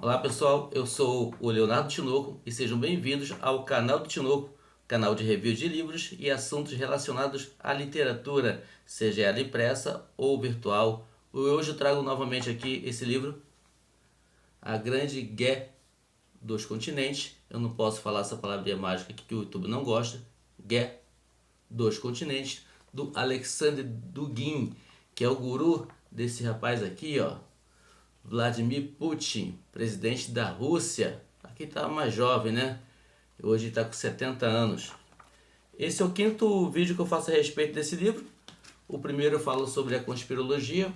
Olá pessoal, eu sou o Leonardo Tinoco e sejam bem-vindos ao canal do Tinoco, canal de review de livros e assuntos relacionados à literatura, seja ela impressa ou virtual. Hoje eu trago novamente aqui esse livro, A Grande Guerra dos Continentes. Eu não posso falar essa palavrinha mágica aqui que o YouTube não gosta. Guerra dos Continentes, do Alexander Dugin, que é o guru desse rapaz aqui, ó. Vladimir Putin, presidente da Rússia. Aqui está mais jovem, né? Hoje está com 70 anos. Esse é o quinto vídeo que eu faço a respeito desse livro. O primeiro eu falo sobre a conspirologia.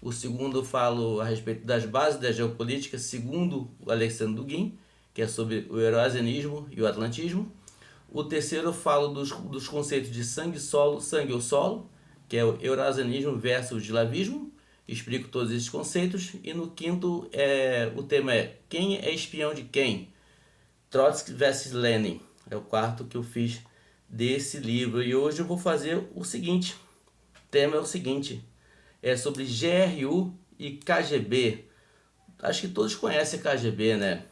O segundo eu falo a respeito das bases da geopolítica, segundo o Alexandre Dugin, que é sobre o eurasianismo e o atlantismo. O terceiro eu falo dos conceitos de sangue ou solo, que é o eurasianismo versus o eslavismo. Explico todos esses conceitos. E no quinto, o tema é quem é espião de quem? Trotsky versus Lenin. É o quarto que eu fiz desse livro. E hoje eu vou fazer o seguinte. O tema é o seguinte. É sobre GRU e KGB. Acho que todos conhecem a KGB, né?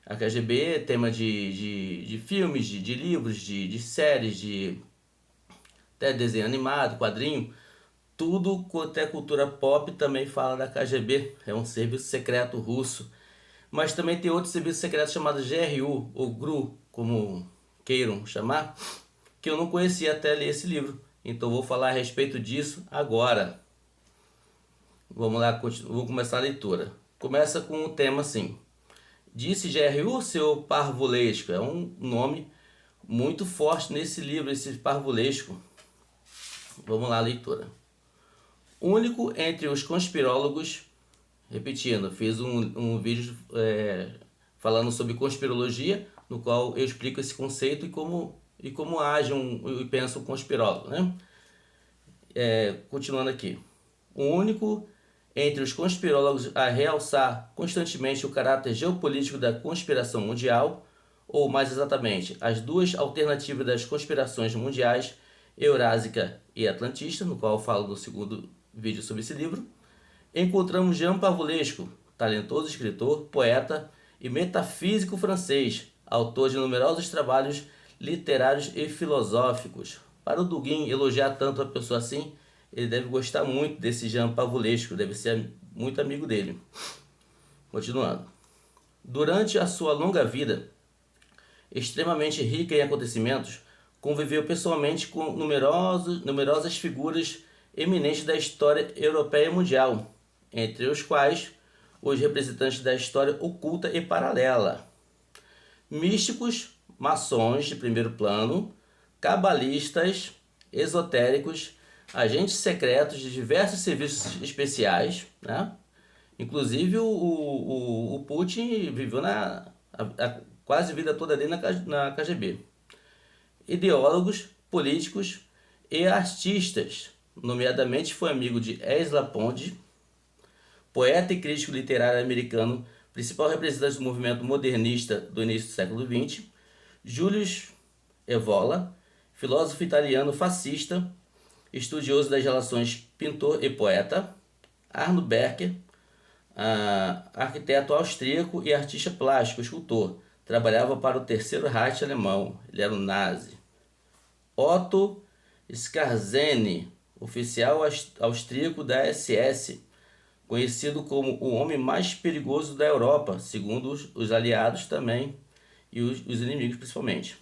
A KGB é tema de filmes, de livros, de séries, de até desenho animado, quadrinho. Tudo quanto é cultura pop também fala da KGB. É um serviço secreto russo. Mas também tem outro serviço secreto chamado GRU, ou GRU, como queiram chamar, que eu não conhecia até ler esse livro. Então vou falar a respeito disso agora. Vamos lá, vou começar a leitura. Começa com um tema assim. Disse GRU, seu parvulesco. É um nome muito forte nesse livro, esse parvulesco. Vamos lá, leitura. Único entre os conspirólogos, repetindo, fiz um vídeo falando sobre conspirologia, no qual eu explico esse conceito e como age e pensa um conspirólogo, né? Continuando aqui. O único entre os conspirólogos a realçar constantemente o caráter geopolítico da conspiração mundial, ou mais exatamente, as duas alternativas das conspirações mundiais, eurásica e atlantista, no qual eu falo no segundo vídeo sobre esse livro, encontramos Jean Pavlesco, talentoso escritor, poeta e metafísico francês, autor de numerosos trabalhos literários e filosóficos. Para o Dugin elogiar tanto a pessoa assim, ele deve gostar muito desse Jean Pavlesco, deve ser muito amigo dele. Continuando. Durante a sua longa vida, extremamente rica em acontecimentos, conviveu pessoalmente com numerosas figuras eminentes da história europeia e mundial, entre os quais os representantes da história oculta e paralela, místicos, maçons de primeiro plano, cabalistas, esotéricos, agentes secretos de diversos serviços especiais, né? Inclusive o Putin viveu a quase a vida toda dele na KGB. Ideólogos, políticos e artistas, nomeadamente foi amigo de Ezra Pound, poeta e crítico literário americano, principal representante do movimento modernista do início do século XX, Julius Evola, filósofo italiano fascista, estudioso das relações pintor e poeta, Arno Becker, arquiteto austríaco e artista plástico, escultor, trabalhava para o Terceiro Reich alemão, ele era um nazi. Otto Skarzeny, oficial austríaco da SS, conhecido como o homem mais perigoso da Europa, segundo os aliados também e os inimigos principalmente.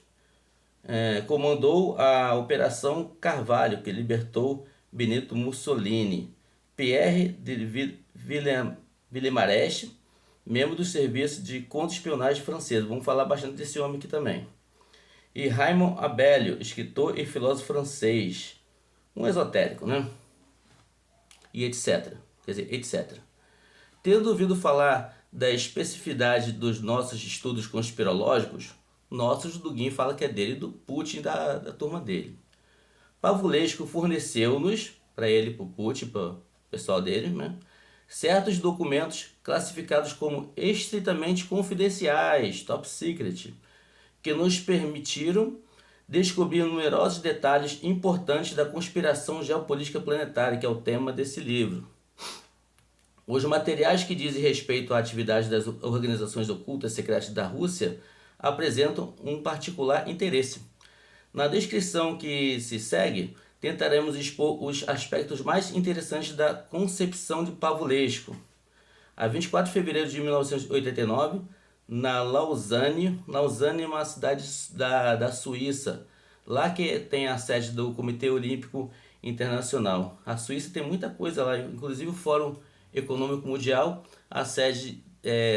Comandou a Operação Carvalho, que libertou Benito Mussolini. Pierre de Villemarest, membro do serviço de contra-espionagem francês. Vamos falar bastante desse homem aqui também. E Raymond Abellio, escritor e filósofo francês. Um esotérico, né? E etc. Quer dizer, etc. Tendo ouvido falar da especificidade dos nossos estudos conspirológicos, nossos Dugin fala que é dele, do Putin, da turma dele. Pavlesco forneceu-nos, para ele, para o Putin, para o pessoal dele, né, certos documentos classificados como estritamente confidenciais, top secret, que nos permitiram descobrir numerosos detalhes importantes da conspiração geopolítica planetária, que é o tema desse livro. Os materiais que dizem respeito à atividade das organizações ocultas secretas da Rússia apresentam um particular interesse. Na descrição que se segue, tentaremos expor os aspectos mais interessantes da concepção de Pavlesco. A 24 de fevereiro de 1989, na Lausanne é uma cidade da Suíça, lá que tem a sede do Comitê Olímpico Internacional. A Suíça tem muita coisa lá, inclusive o Fórum Econômico Mundial, a sede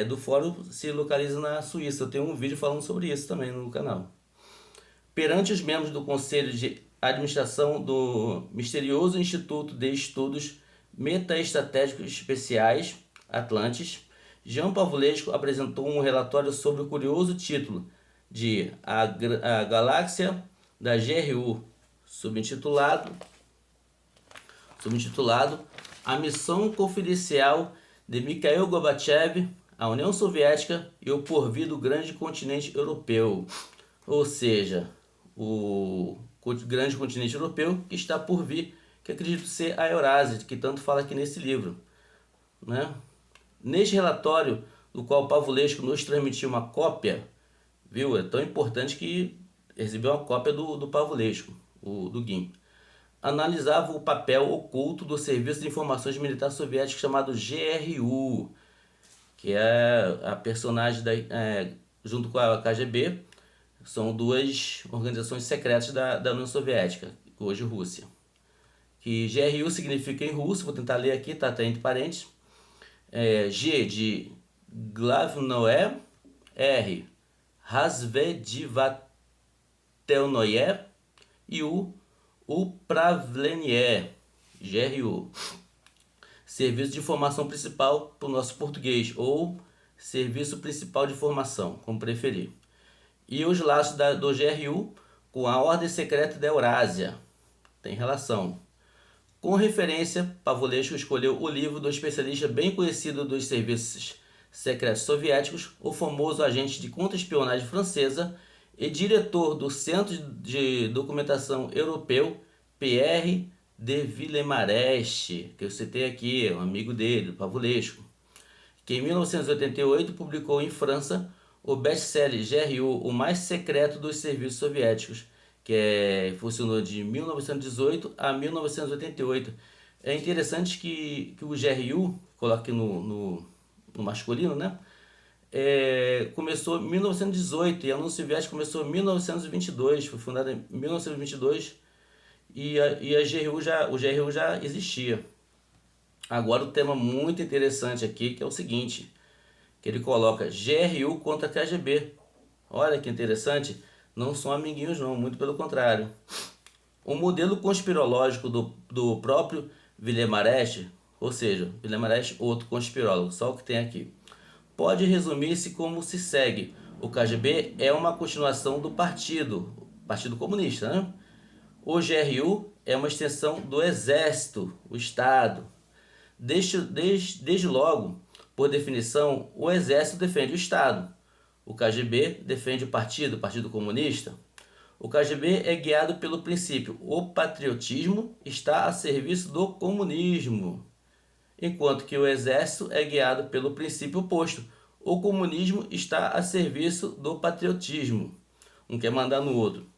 do fórum se localiza na Suíça. Eu tenho um vídeo falando sobre isso também no canal. Perante os membros do Conselho de Administração do misterioso Instituto de Estudos Metaestratégicos Especiais, Atlantis, Jean Pavlesco apresentou um relatório sobre o curioso título de A Galáxia da GRU, subintitulado A Missão Confidencial de Mikhail Gorbachev, a União Soviética e o porvir do grande continente europeu. Ou seja, o grande continente europeu que está por vir, que acredito ser a Eurásia, que tanto fala aqui nesse livro, né? Neste relatório, do qual Pavlesco nos transmitiu uma cópia, viu? É tão importante que recebeu uma cópia do Pavlesco, do Guim. Analisava o papel oculto do Serviço de Informações Militar Soviético chamado GRU, que é a personagem junto com a KGB, são duas organizações secretas da União Soviética, hoje Rússia. Que GRU significa em russo, vou tentar ler aqui, tá até entre parênteses. G de Glavnoe, R Razvedivatelnoye e U Upravlenie, GRU. Serviço de Informação Principal para o nosso português, ou Serviço Principal de Informação, como preferir. E os laços do GRU com a Ordem Secreta da Eurásia. Tem relação. Com referência, Pavlesco escolheu o livro do especialista bem conhecido dos serviços secretos soviéticos, o famoso agente de contra-espionagem francesa e diretor do Centro de Documentação Europeu, Pierre de Villemarest, que eu citei aqui, um amigo dele, Pavlesco, que em 1988 publicou em França o best-seller GRU, o mais secreto dos serviços soviéticos, que funcionou de 1918 a 1988. É interessante que o GRU, coloque no masculino, né? Começou em 1918 e a União Soviética começou em 1922, foi fundada em 1922 e o GRU já existia. Agora o tema muito interessante aqui, que é o seguinte, que ele coloca GRU contra KGB. Olha que interessante, não são amiguinhos não, muito pelo contrário. O modelo conspirológico do próprio Villemarest, ou seja, Villemarest, outro conspirólogo, só o que tem aqui, pode resumir-se como se segue. O KGB é uma continuação do Partido Comunista, né? O GRU é uma extensão do Exército, o Estado. Desde logo, por definição, o Exército defende o Estado. O KGB defende o Partido Comunista. O KGB é guiado pelo princípio: o patriotismo está a serviço do comunismo, enquanto que o Exército é guiado pelo princípio oposto: o comunismo está a serviço do patriotismo. Um quer mandar no outro.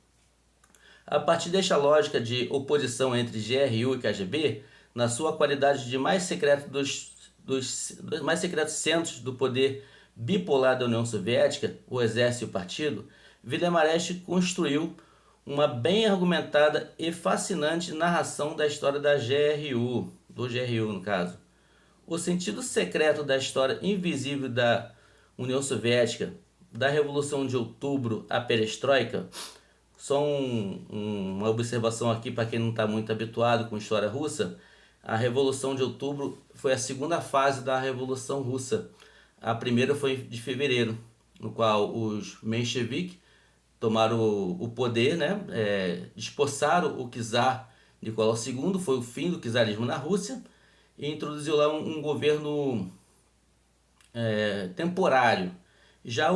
A partir desta lógica de oposição entre GRU e KGB, na sua qualidade de mais secreto dos mais secretos centros do poder bipolar da União Soviética, o Exército e o Partido, Villemarest construiu uma bem argumentada e fascinante narração da história da GRU, do GRU no caso. O sentido secreto da história invisível da União Soviética, da Revolução de Outubro à Perestroika. Só uma observação aqui para quem não está muito habituado com história russa. A Revolução de Outubro foi a segunda fase da Revolução Russa. A primeira foi de fevereiro, no qual os mencheviques tomaram o poder, né? Despossaram o czar Nicolau II, foi o fim do czarismo na Rússia, e introduziu lá um governo temporário. Já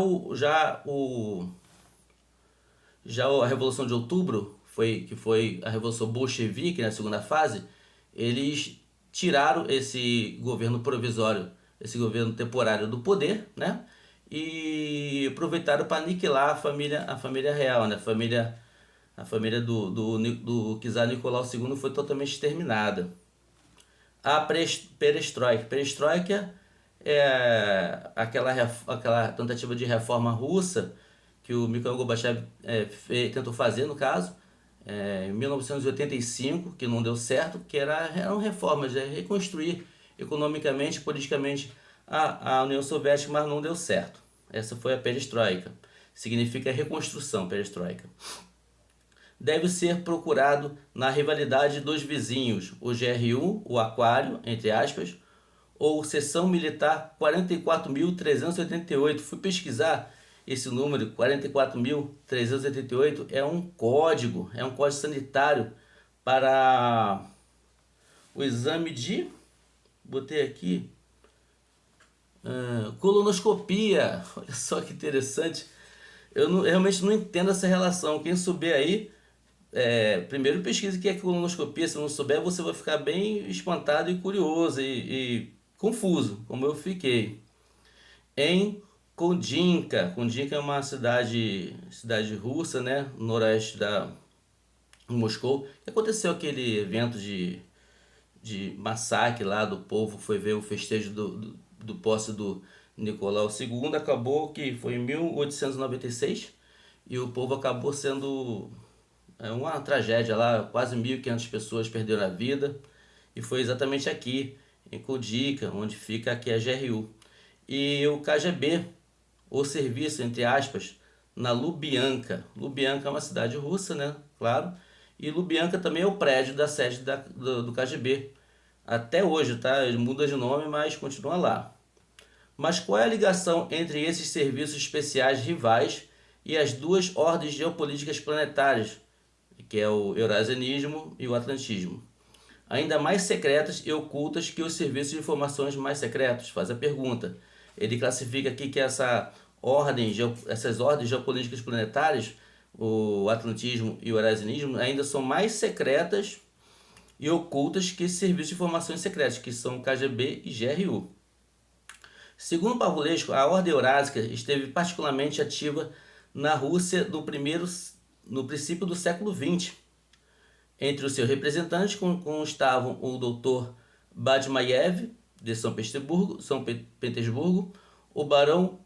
a Revolução de Outubro, que foi a Revolução Bolchevique na segunda fase, eles tiraram esse governo provisório, esse governo temporário do poder, né? E aproveitaram para aniquilar a família real, né? A família do czar Nicolau II foi totalmente exterminada. A perestroika. Perestroika é aquela tentativa de reforma russa que o Mikhail Gorbachev tentou fazer, no caso, em 1985, que não deu certo, que eram reformas, reconstruir economicamente, politicamente a União Soviética, mas não deu certo. Essa foi a perestroika. Significa reconstrução, perestroika. Deve ser procurado na rivalidade dos vizinhos, o GRU, o Aquário, entre aspas, ou Seção Militar 44.388. Fui pesquisar esse número, 44.388, é um código sanitário para o exame de, botei aqui, colonoscopia. Olha só que interessante. Eu realmente não entendo essa relação. Quem souber aí, primeiro pesquise o que é colonoscopia. Se não souber, você vai ficar bem espantado e curioso e confuso, como eu fiquei. Em Kondinka. Kondinka é uma cidade russa, né, no noroeste da Moscou. Aconteceu aquele evento de massacre lá do povo, foi ver o festejo do posse do Nicolau II. Acabou que foi em 1896 e o povo acabou sendo uma tragédia lá, quase 1.500 pessoas perderam a vida, e foi exatamente aqui, em Kondinka, onde fica aqui a GRU. E o KGB, o serviço, entre aspas, na Lubianka. Lubianka é uma cidade russa, né? Claro. E Lubianka também é o prédio da sede do KGB. Até hoje, tá? Ele muda de nome, mas continua lá. Mas qual é a ligação entre esses serviços especiais rivais e as duas ordens geopolíticas planetárias, que é o eurasianismo e o atlantismo? Ainda mais secretas e ocultas que os serviços de informações mais secretos? Faz a pergunta. Ele classifica aqui que essas ordens geopolíticas planetárias, o atlantismo e o eurasianismo, ainda são mais secretas e ocultas que serviços de informações secretas, que são KGB e GRU. Segundo Pavlesco, a Ordem Eurásica esteve particularmente ativa na Rússia no princípio do século XX. Entre os seus representantes constavam o Dr. Badmaev, de São Petersburgo, o Barão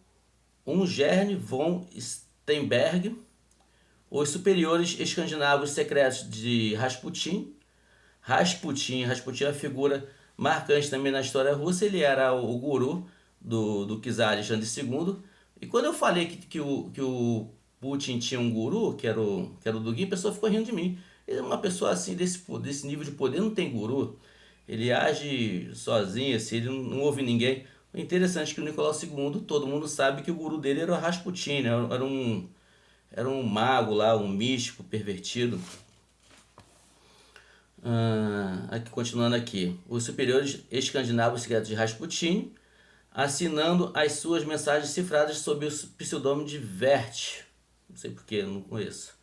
Ungern von Sternberg, os superiores escandinavos secretos de Rasputin. Rasputin é uma figura marcante também na história russa. Ele era o guru do czar Alexandre II. E quando eu falei que o Putin tinha um guru, que era o Dugin, a pessoa ficou rindo de mim. Ele é uma pessoa assim, desse nível de poder, não tem guru. Ele age sozinho, assim, ele não ouve ninguém. O interessante é que o Nicolau II, todo mundo sabe que o guru dele era o Rasputin, né? Era um mago lá, um místico pervertido. Continuando aqui. Os superiores escandinavos secretos de Rasputin, assinando as suas mensagens cifradas sob o pseudônimo de Vert. Não sei porquê, não conheço.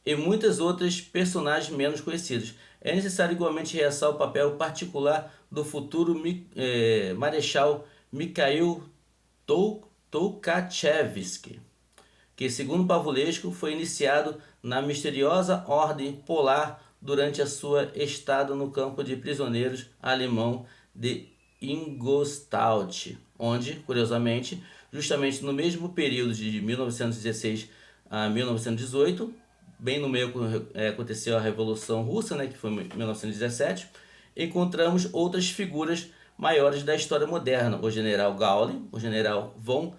E muitas outras personagens menos conhecidos. É necessário igualmente realçar o papel particular do futuro Marechal Mikhail Tukhachevsky, que, segundo Pavlesco, foi iniciado na misteriosa Ordem Polar durante a sua estada no campo de prisioneiros alemão de Ingolstadt, onde, curiosamente, justamente no mesmo período de 1916 a 1918, bem no meio aconteceu a Revolução Russa, né, que foi em 1917, encontramos outras figuras maiores da história moderna, o general Gaulle, o general von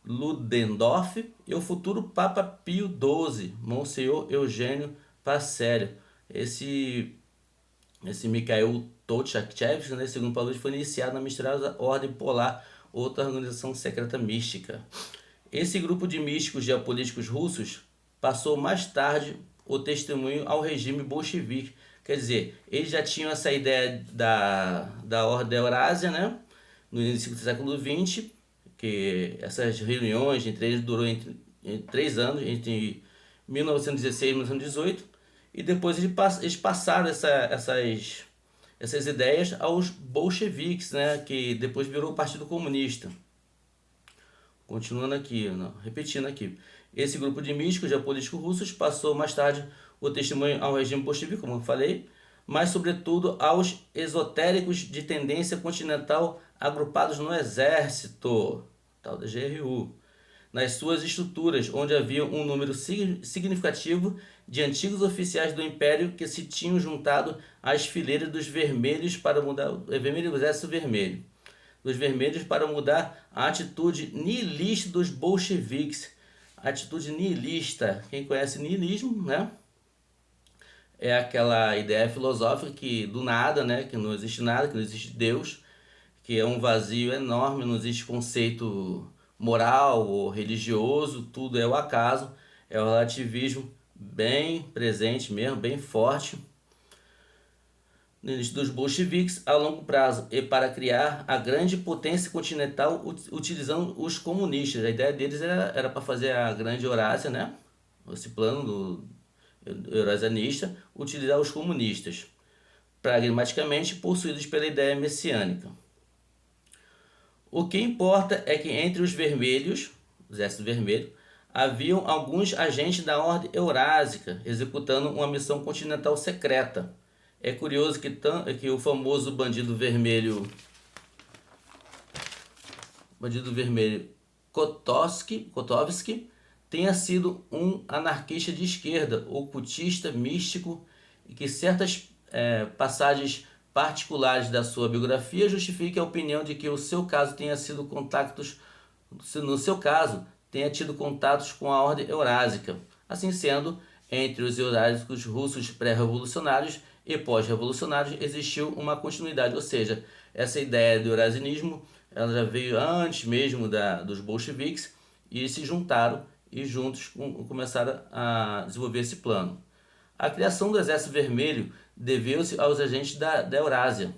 Ludendorff e o futuro Papa Pio XII, Monsenhor Eugênio Pacelli. Esse Mikhail Tukhachevsky, né, segundo Paulo, foi iniciado na misteriosa Ordem Polar, outra organização secreta mística. Esse grupo de místicos geopolíticos russos passou mais tarde o testemunho ao regime bolchevique. Quer dizer, eles já tinham essa ideia da Ordem Eurásia, né, no início do século XX, que essas reuniões entre eles durou entre 3 anos, entre 1916 e 1918, e depois eles passaram essas ideias aos bolcheviques, né, que depois virou o Partido Comunista. Continuando aqui, não, repetindo aqui. Esse grupo de místicos geopolíticos russos passou mais tarde o testemunho ao regime bolchevique, como eu falei, mas sobretudo aos esotéricos de tendência continental agrupados no exército, tal da GRU, nas suas estruturas, onde havia um número significativo de antigos oficiais do Império que se tinham juntado às fileiras dos vermelhos para mudar vermelho, o exército vermelho, dos vermelhos para mudar a atitude nihilista dos bolcheviques. Atitude nihilista, quem conhece nihilismo, né? É aquela ideia filosófica que do nada, né? Que não existe nada, que não existe Deus, que é um vazio enorme, não existe conceito moral ou religioso, tudo é o acaso, é o relativismo bem presente mesmo, bem forte dos bolcheviques a longo prazo e para criar a grande potência continental utilizando os comunistas. A ideia deles era para fazer a grande Eurásia, né? Esse plano do eurasianista, utilizar os comunistas, pragmaticamente possuídos pela ideia messiânica. O que importa é que entre os vermelhos, o exército vermelho, haviam alguns agentes da ordem eurásica executando uma missão continental secreta. É curioso que o famoso bandido vermelho Kotovsky tenha sido um anarquista de esquerda, ocultista, místico, e que certas passagens particulares da sua biografia justifiquem a opinião de que no seu caso tenha tido contatos com a ordem eurásica. Assim sendo, entre os eurásicos russos pré-revolucionários e pós-revolucionários existiu uma continuidade, ou seja, essa ideia do eurasianismo ela já veio antes mesmo dos bolcheviques e se juntaram e juntos começaram a desenvolver esse plano. A criação do Exército Vermelho deveu-se aos agentes da Eurásia.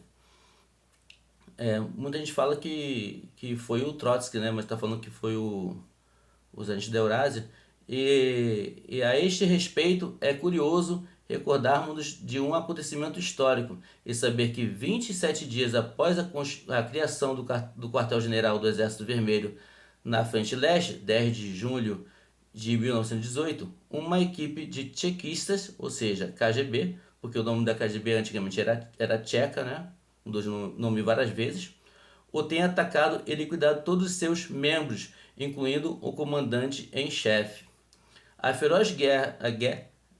Muita gente fala que foi o Trotsky, né? Mas está falando que foi os agentes da Eurásia. E a este respeito é curioso recordarmos de um acontecimento histórico e saber que 27 dias após a criação do quartel-general do Exército Vermelho na Frente Leste, 10 de julho de 1918, uma equipe de tchequistas, ou seja, KGB, porque o nome da KGB antigamente era tcheca, né? Mudou de nome várias vezes, o tem atacado e liquidado todos os seus membros, incluindo o comandante em chefe. A feroz guerra,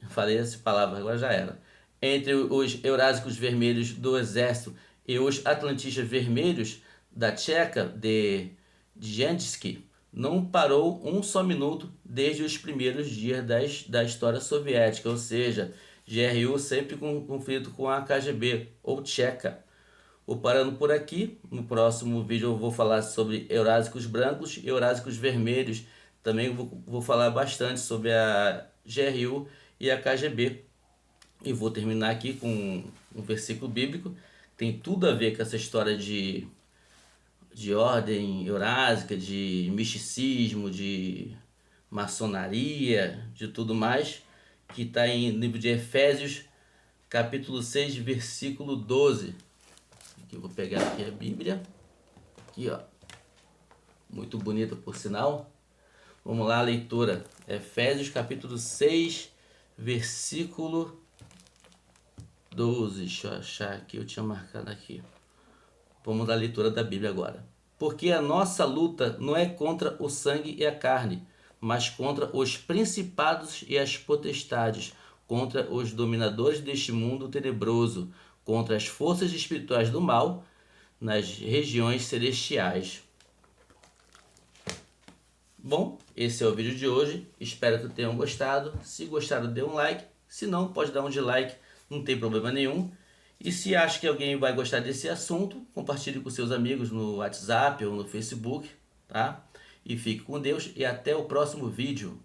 falei essa palavra, agora já era, entre os eurásicos vermelhos do exército e os atlantistas vermelhos da Tcheca de Djenski não parou um só minuto desde os primeiros dias da história soviética, ou seja, GRU sempre com conflito com a KGB ou Tcheca. Vou parando por aqui, no próximo vídeo eu vou falar sobre eurásicos brancos e eurásicos vermelhos, também vou falar bastante sobre a GRU e a KGB. E vou terminar aqui com um versículo bíblico, tem tudo a ver com essa história de ordem eurásica, de misticismo, de maçonaria, de tudo mais, que está em livro de Efésios, capítulo 6, versículo 12. Aqui eu vou pegar aqui a Bíblia, aqui ó, muito bonita por sinal. Vamos lá, a leitura. Efésios capítulo 6, versículo 12. Deixa eu achar aqui, eu tinha marcado aqui. Vamos à leitura da Bíblia agora. Porque a nossa luta não é contra o sangue e a carne, mas contra os principados e as potestades, contra os dominadores deste mundo tenebroso, contra as forças espirituais do mal nas regiões celestiais. Bom, esse é o vídeo de hoje. Espero que tenham gostado. Se gostaram, dê um like. Se não, pode dar um dislike, não tem problema nenhum. E se acha que alguém vai gostar desse assunto, compartilhe com seus amigos no WhatsApp ou no Facebook, tá? E fique com Deus e até o próximo vídeo.